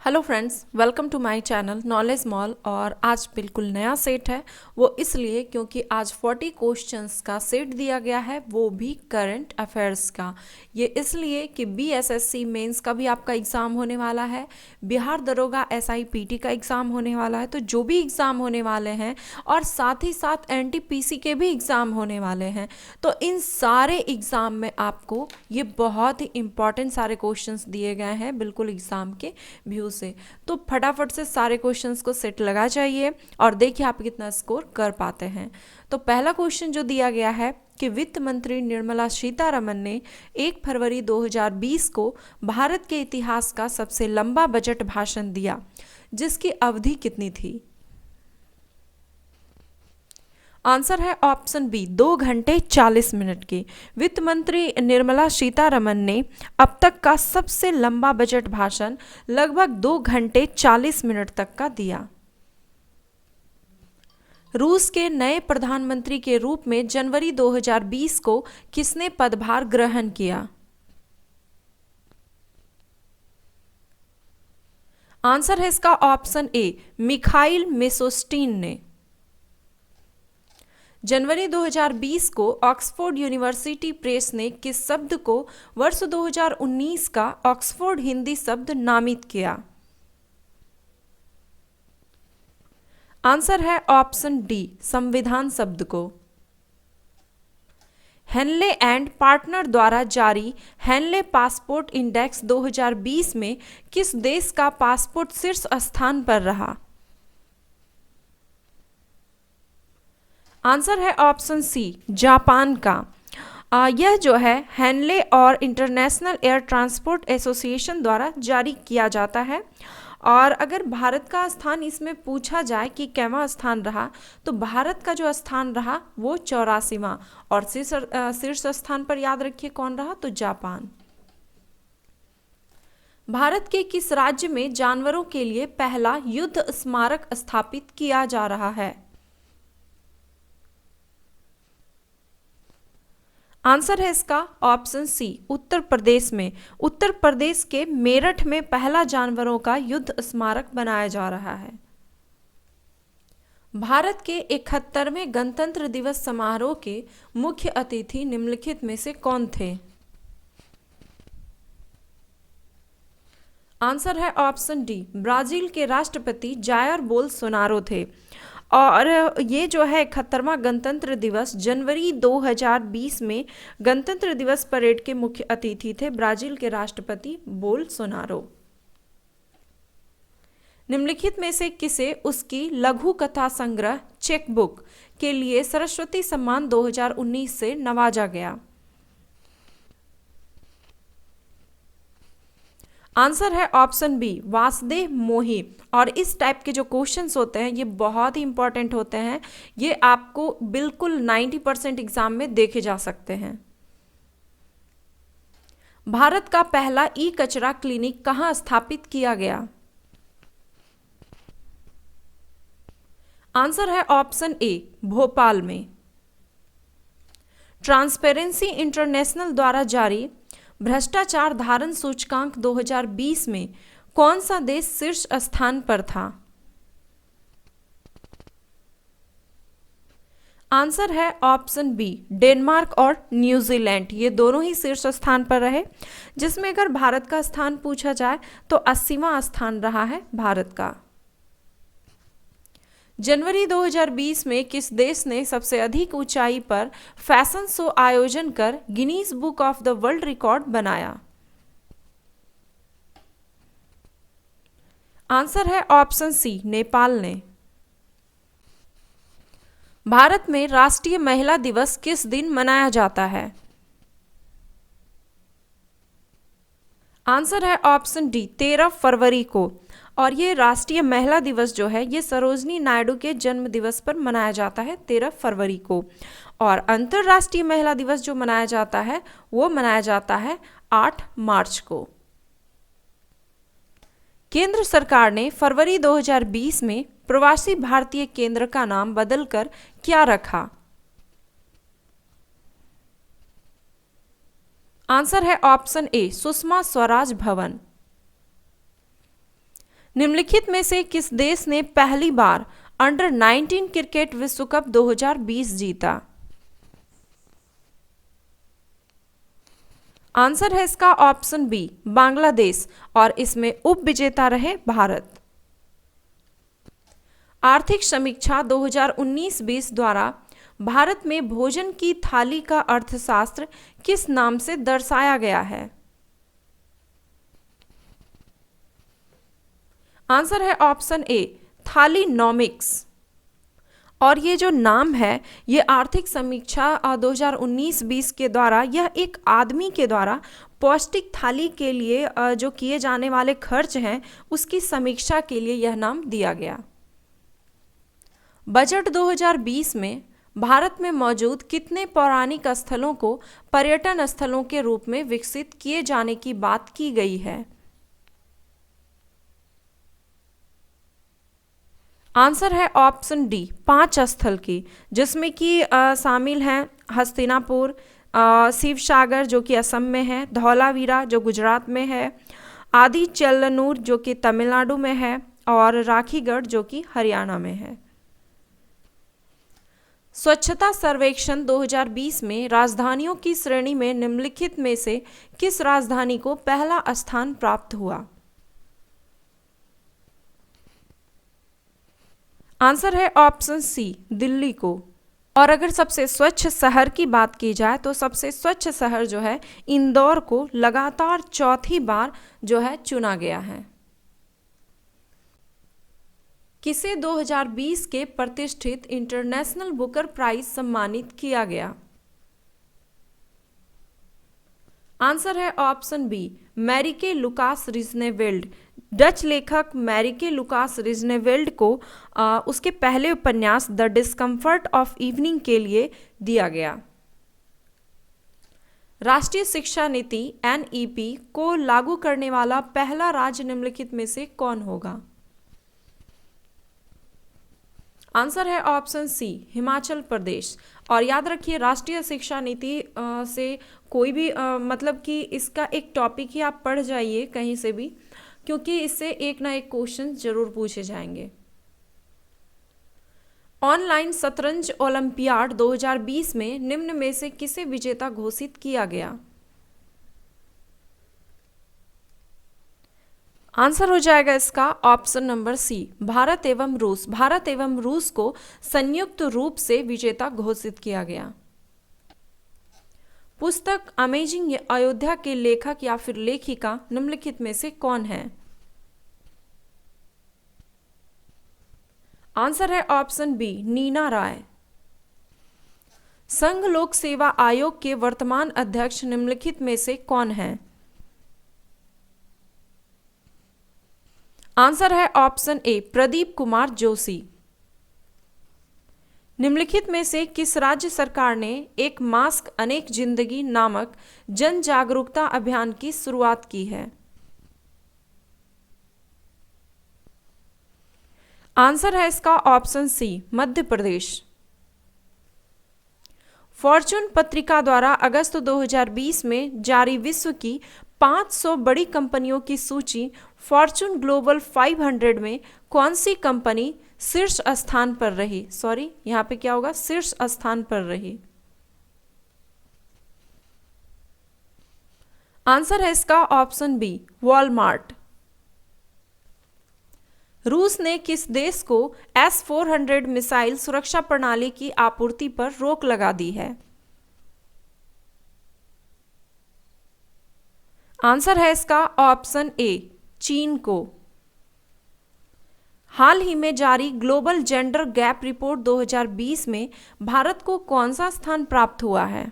Hello friends, welcome to my channel knowledge mall. और आज बिल्कुल नया सेट है। वो इसलिए क्योंकि आज 40 क्वेश्चंस का सेट दिया गया है, वो भी करंट अफेयर्स का। ये इसलिए कि बीएसएससी मेंस का भी आपका एग्ज़ाम होने वाला है, बिहार दरोगा एसआईपीटी का एग्ज़ाम होने वाला है। तो जो भी एग्ज़ाम होने वाले हैं और साथ ही साथ एनटीपीसी के भी एग्ज़ाम होने वाले हैं, तो इन सारे एग्ज़ाम में आपको ये बहुत ही इंपॉर्टेंट सारे क्वेश्चंस दिए गए हैं, बिल्कुल एग्ज़ाम के व्यू से। तो फटाफट से सारे क्वेश्चंस को सेट लगा चाहिए और देखिए आप कितना स्कोर कर पाते हैं। तो पहला क्वेश्चन जो दिया गया है कि वित्त मंत्री निर्मला सीतारमन ने 1 फरवरी 2020 को भारत के इतिहास का सबसे लंबा बजट भाषण दिया, जिसकी अवधि कितनी थी? आंसर है ऑप्शन बी, 2 घंटे 40 मिनट की। वित्त मंत्री निर्मला सीतारमन ने अब तक का सबसे लंबा बजट भाषण लगभग 2 घंटे 40 मिनट तक का दिया। रूस के नए प्रधानमंत्री के रूप में जनवरी 2020 को किसने पदभार ग्रहण किया? आंसर है इसका ऑप्शन ए, मिखाइल मिशोस्टिन ने। जनवरी 2020 को ऑक्सफोर्ड यूनिवर्सिटी प्रेस ने किस शब्द को वर्ष 2019 का ऑक्सफोर्ड हिंदी शब्द नामित किया? आंसर है ऑप्शन डी, संविधान शब्द को। हेनले एंड पार्टनर द्वारा जारी हेनले पासपोर्ट इंडेक्स 2020 में किस देश का पासपोर्ट शीर्ष स्थान पर रहा? आंसर है ऑप्शन सी, जापान का। यह जो है हेनले और इंटरनेशनल एयर ट्रांसपोर्ट एसोसिएशन द्वारा जारी किया जाता है। और अगर भारत का स्थान इसमें पूछा जाए कि कैवा स्थान रहा, तो भारत का जो स्थान रहा वो 84वां। और शीर्ष स्थान पर याद रखिए कौन रहा, तो जापान। भारत के किस राज्य में जानवरों के लिए पहला युद्ध स्मारक स्थापित किया जा रहा है? आंसर है इसका ऑप्शन सी, उत्तर प्रदेश में। उत्तर प्रदेश के मेरठ में पहला जानवरों का युद्ध स्मारक बनाया जा रहा है। भारत के 71वें गणतंत्र दिवस समारोह के मुख्य अतिथि निम्नलिखित में से कौन थे? आंसर है ऑप्शन डी, ब्राजील के राष्ट्रपति जायर बोल्सोनारो थे। और ये जो है 71वां गणतंत्र दिवस जनवरी 2020 में गणतंत्र दिवस परेड के मुख्य अतिथि थे ब्राजील के राष्ट्रपति बोल्सोनारो। निम्नलिखित में से किसे उसकी लघु कथा संग्रह चेकबुक के लिए सरस्वती सम्मान 2019 से नवाजा गया? आंसर है ऑप्शन बी, वासुदेव मोही। और इस टाइप के जो क्वेश्चंस होते हैं ये बहुत ही इंपॉर्टेंट होते हैं। ये आपको बिल्कुल 90% एग्जाम में देखे जा सकते हैं। भारत का पहला ई कचरा क्लिनिक कहाँ स्थापित किया गया? आंसर है ऑप्शन ए, भोपाल में। ट्रांसपेरेंसी इंटरनेशनल द्वारा जारी भ्रष्टाचार धारण सूचकांक 2020 में कौन सा देश शीर्ष स्थान पर था? आंसर है ऑप्शन बी, डेनमार्क और न्यूजीलैंड। ये दोनों ही शीर्ष स्थान पर रहे, जिसमें अगर भारत का स्थान पूछा जाए तो 80वां स्थान रहा है भारत का। जनवरी 2020 में किस देश ने सबसे अधिक ऊंचाई पर फैशन शो आयोजन कर Guinness book of the world record बनाया? आंसर है ऑप्शन सी, नेपाल ने। भारत में राष्ट्रीय महिला दिवस किस दिन मनाया जाता है? आंसर है ऑप्शन डी, 13 फरवरी को। और ये राष्ट्रीय महिला दिवस जो है ये सरोजनी नायडू के जन्म दिवस पर मनाया जाता है 13 फरवरी को। और अंतर्राष्ट्रीय महिला दिवस जो मनाया जाता है वो मनाया जाता है 8 मार्च को। केंद्र सरकार ने फरवरी 2020 में प्रवासी भारतीय केंद्र का नाम बदलकर क्या रखा? आंसर है ऑप्शन ए, सुषमा स्वराज भवन। निम्नलिखित में से किस देश ने पहली बार अंडर 19 क्रिकेट विश्व कप 2020 जीता? आंसर है इसका ऑप्शन बी, बांग्लादेश, और इसमें उप विजेता रहे भारत। आर्थिक समीक्षा 2019-20 द्वारा भारत में भोजन की थाली का अर्थशास्त्र किस नाम से दर्शाया गया है? आंसर है ऑप्शन ए, थालीनॉमिक्स। और ये जो नाम है, ये आर्थिक समीक्षा 2019-20 के द्वारा, यह एक आदमी के द्वारा पौष्टिक थाली के लिए जो किए जाने वाले खर्च हैं उसकी समीक्षा के लिए यह नाम दिया गया। बजट 2020 में भारत में मौजूद कितने पौराणिक स्थलों को पर्यटन स्थलों के रूप में विकसित किए जाने की बात की गई है? आंसर है ऑप्शन डी, 5 स्थल की, जिसमें कि शामिल हैं हस्तिनापुर, शिवसागर जो कि असम में है, धौलावीरा जो गुजरात में है, आदि चेल्लनूर जो कि तमिलनाडु में है, और राखीगढ़ जो कि हरियाणा में है। स्वच्छता सर्वेक्षण 2020 में राजधानियों की श्रेणी में निम्नलिखित में से किस राजधानी को पहला स्थान प्राप्त हुआ? आंसर है ऑप्शन सी, दिल्ली को। और अगर सबसे स्वच्छ शहर की बात की जाए तो सबसे स्वच्छ शहर जो है इंदौर को लगातार चौथी बार जो है चुना गया है। किसे 2020 के प्रतिष्ठित इंटरनेशनल बुकर प्राइज सम्मानित किया गया? आंसर है ऑप्शन बी, मैरिके लुकास रिजनेवेल्ड। डच लेखक मैरिके लुकास रिजनेवेल्ड को उसके पहले उपन्यास द डिस्कम्फर्ट ऑफ इवनिंग के लिए दिया गया। राष्ट्रीय शिक्षा नीति NEP को लागू करने वाला पहला राज्य निम्नलिखित में से कौन होगा? आंसर है ऑप्शन सी, हिमाचल प्रदेश। और याद रखिए, राष्ट्रीय शिक्षा नीति से कोई भी मतलब कि इसका एक टॉपिक ही आप पढ़ जाइए कहीं से भी, क्योंकि इससे एक ना एक क्वेश्चन जरूर पूछे जाएंगे। ऑनलाइन शतरंज ओलंपियाड 2020 में निम्न में से किसे विजेता घोषित किया गया? आंसर हो जाएगा इसका ऑप्शन नंबर सी, भारत एवं रूस। भारत एवं रूस को संयुक्त रूप से विजेता घोषित किया गया। पुस्तक अमेजिंग अयोध्या के लेखक या फिर लेखिका निम्नलिखित में से कौन है? आंसर है ऑप्शन बी, नीना राय। संघ लोक सेवा आयोग के वर्तमान अध्यक्ष निम्नलिखित में से कौन है? आंसर है ऑप्शन ए, प्रदीप कुमार जोशी। निम्नलिखित में से किस राज्य सरकार ने एक मास्क अनेक जिंदगी नामक जन जागरूकता अभियान की शुरुआत की है? आंसर है इसका option C, Madhya Pradesh. Fortune पत्रिका द्वारा अगस्त 2020 में जारी विश्व की 500 बड़ी कंपनियों की सूची फॉर्च्यून ग्लोबल 500 में कौन सी कंपनी शीर्ष स्थान पर रही? सॉरी, यहां पे क्या होगा, शीर्ष स्थान पर रही। आंसर है इसका ऑप्शन बी, वॉलमार्ट। रूस ने किस देश को S-400 मिसाइल सुरक्षा प्रणाली की आपूर्ति पर रोक लगा दी है? आंसर है इसका ऑप्शन ए, चीन को। हाल ही में जारी ग्लोबल जेंडर गैप रिपोर्ट 2020 में भारत को कौन सा स्थान प्राप्त हुआ है?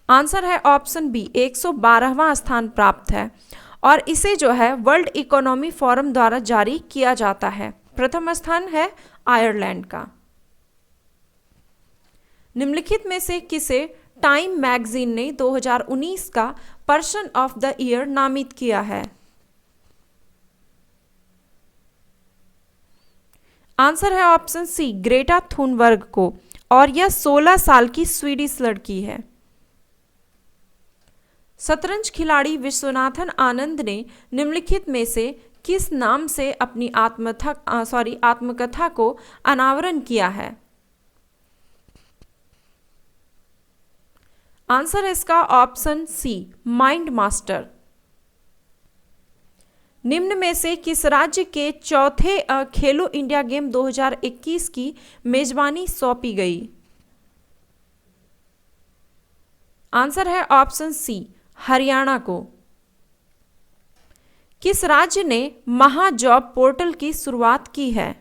आंसर है ऑप्शन बी, 112वां स्थान प्राप्त है। और इसे जो है वर्ल्ड इकोनॉमी फोरम द्वारा जारी किया जाता है। प्रथम स्थान है आयरलैंड का। निम्नलिखित में से किसे टाइम मैगजीन ने 2019 का पर्सन ऑफ द ईयर नामित किया है? आंसर है ऑप्शन सी, ग्रेटा थुनबर्ग को। और यह 16 साल की स्वीडिश लड़की है। शतरंज खिलाड़ी विश्वनाथन आनंद ने निम्नलिखित में से किस नाम से अपनी आत्मकथा को अनावरण किया है? आंसर है इसका ऑप्शन सी, माइंड मास्टर। निम्न में से किस राज्य के चौथे खेलो इंडिया गेम 2021 की मेजबानी सौंपी गई? आंसर है ऑप्शन सी, हरियाणा को। किस राज्य ने महाजॉब पोर्टल की शुरुआत की है?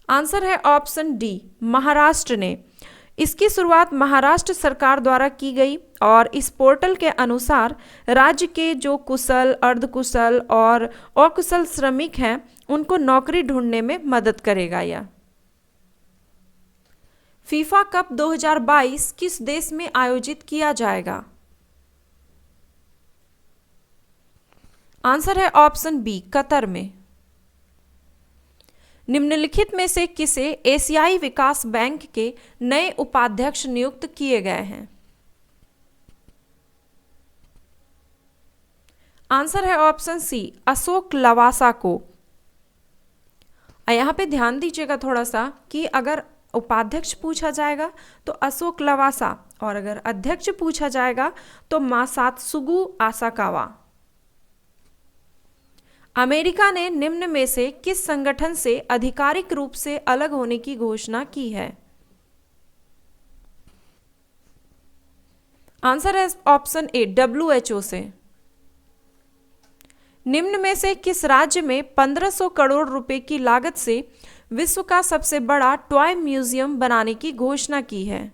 आंसर है ऑप्शन डी, महाराष्ट्र ने। इसकी शुरुआत महाराष्ट्र सरकार द्वारा की गई और इस पोर्टल के अनुसार राज्य के जो कुशल, अर्धकुशल और अकुशल श्रमिक हैं उनको नौकरी ढूंढने में मदद करेगा यह। फीफा कप 2022 किस देश में आयोजित किया जाएगा? आंसर है ऑप्शन बी, कतर में। निम्नलिखित में से किसे एशियाई विकास बैंक के नए उपाध्यक्ष नियुक्त किए गए हैं? आंसर है ऑप्शन सी, अशोक लवासा को। यहाँ पे ध्यान दीजिएगा थोड़ा सा कि अगर उपाध्यक्ष पूछा जाएगा तो अशोक लवासा और अगर अध्यक्ष पूछा जाएगा तो मासात्सुगु आसाकावा। अमेरिका ने निम्न में से किस संगठन से आधिकारिक रूप से अलग होने की घोषणा की है? आंसर है ऑप्शन ए, WHO से। निम्न में से किस राज्य में 1500 करोड़ रुपए की लागत से विश्व का सबसे बड़ा टॉय म्यूजियम बनाने की घोषणा की है?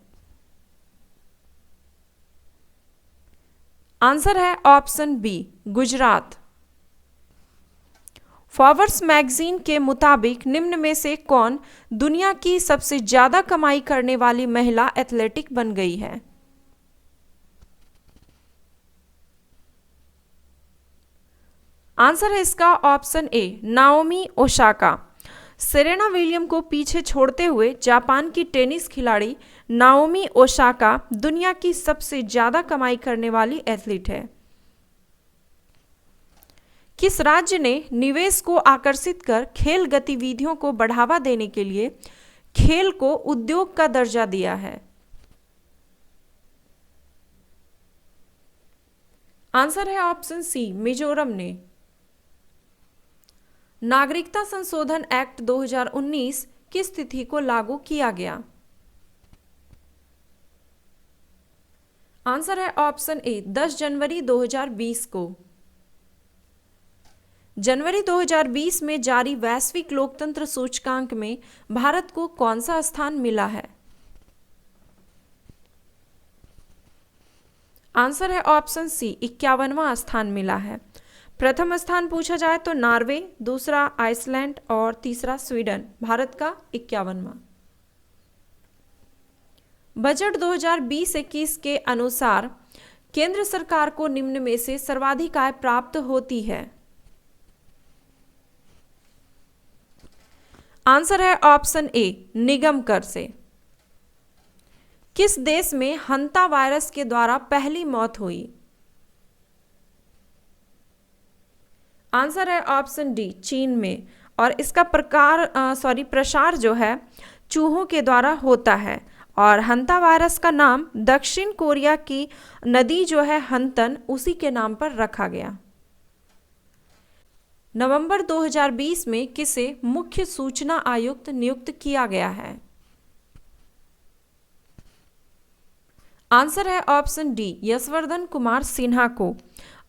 आंसर है option B, Gujarat. Forbes magazine के मुताबिक निम्न में से कौन दुनिया की सबसे ज्यादा कमाई करने वाली महिला एथलेटिक बन गई है? आंसर है इसका option A, Naomi Osaka. Serena William को पीछे छोड़ते हुए जापान की टेनिस खिलाड़ी नाओमी ओसाका दुनिया की सबसे ज्यादा कमाई करने वाली एथलीट है। किस राज्य ने निवेश को आकर्षित कर खेल गतिविधियों को बढ़ावा देने के लिए खेल को उद्योग का दर्जा दिया है? आंसर है ऑप्शन सी, मिजोरम ने। नागरिकता संशोधन एक्ट 2019 किस तिथि को लागू किया गया? आंसर है ऑप्शन ए, 10 जनवरी 2020 को। जनवरी 2020 में जारी वैश्विक लोकतंत्र सूचकांक में भारत को कौन सा स्थान मिला है? आंसर है ऑप्शन सी, 51वां स्थान मिला है। प्रथम स्थान पूछा जाए तो नॉर्वे, दूसरा आइसलैंड और तीसरा स्वीडन। भारत का 51वां। बजट 2020-21 के अनुसार केंद्र सरकार को निम्न में से सर्वाधिक आय प्राप्त होती है? आंसर है ऑप्शन ए, निगम कर से। किस देश में हंता वायरस के द्वारा पहली मौत हुई? आंसर है ऑप्शन डी, चीन में। और इसका प्रसार जो है चूहों के द्वारा होता है और हंता वायरस का नाम दक्षिण कोरिया की नदी जो है हंतन, उसी के नाम पर रखा गया। नवंबर 2020 में किसे मुख्य सूचना आयुक्त नियुक्त किया गया है? आंसर है ऑप्शन डी, यशवर्धन कुमार सिन्हा को।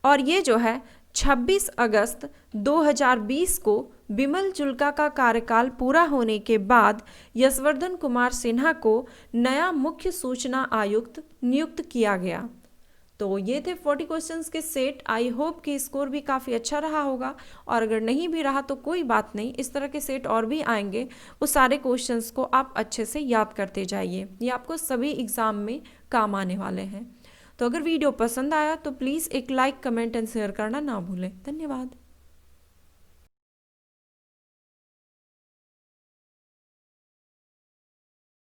और ये जो है 26 अगस्त 2020 को बिमल जुल्का का कार्यकाल पूरा होने के बाद यशवर्धन कुमार सिन्हा को नया मुख्य सूचना आयुक्त नियुक्त किया गया। तो ये थे 40 क्वेश्चंस के सेट। आई होप कि स्कोर भी काफ़ी अच्छा रहा होगा, और अगर नहीं भी रहा तो कोई बात नहीं, इस तरह के सेट और भी आएंगे। उस सारे क्वेश्चंस को आप अच्छे से याद करते जाइए, ये आपको सभी एग्ज़ाम में काम आने वाले हैं। तो अगर वीडियो पसंद आया तो प्लीज़ एक लाइक, कमेंट एंड शेयर करना ना भूलें। धन्यवाद।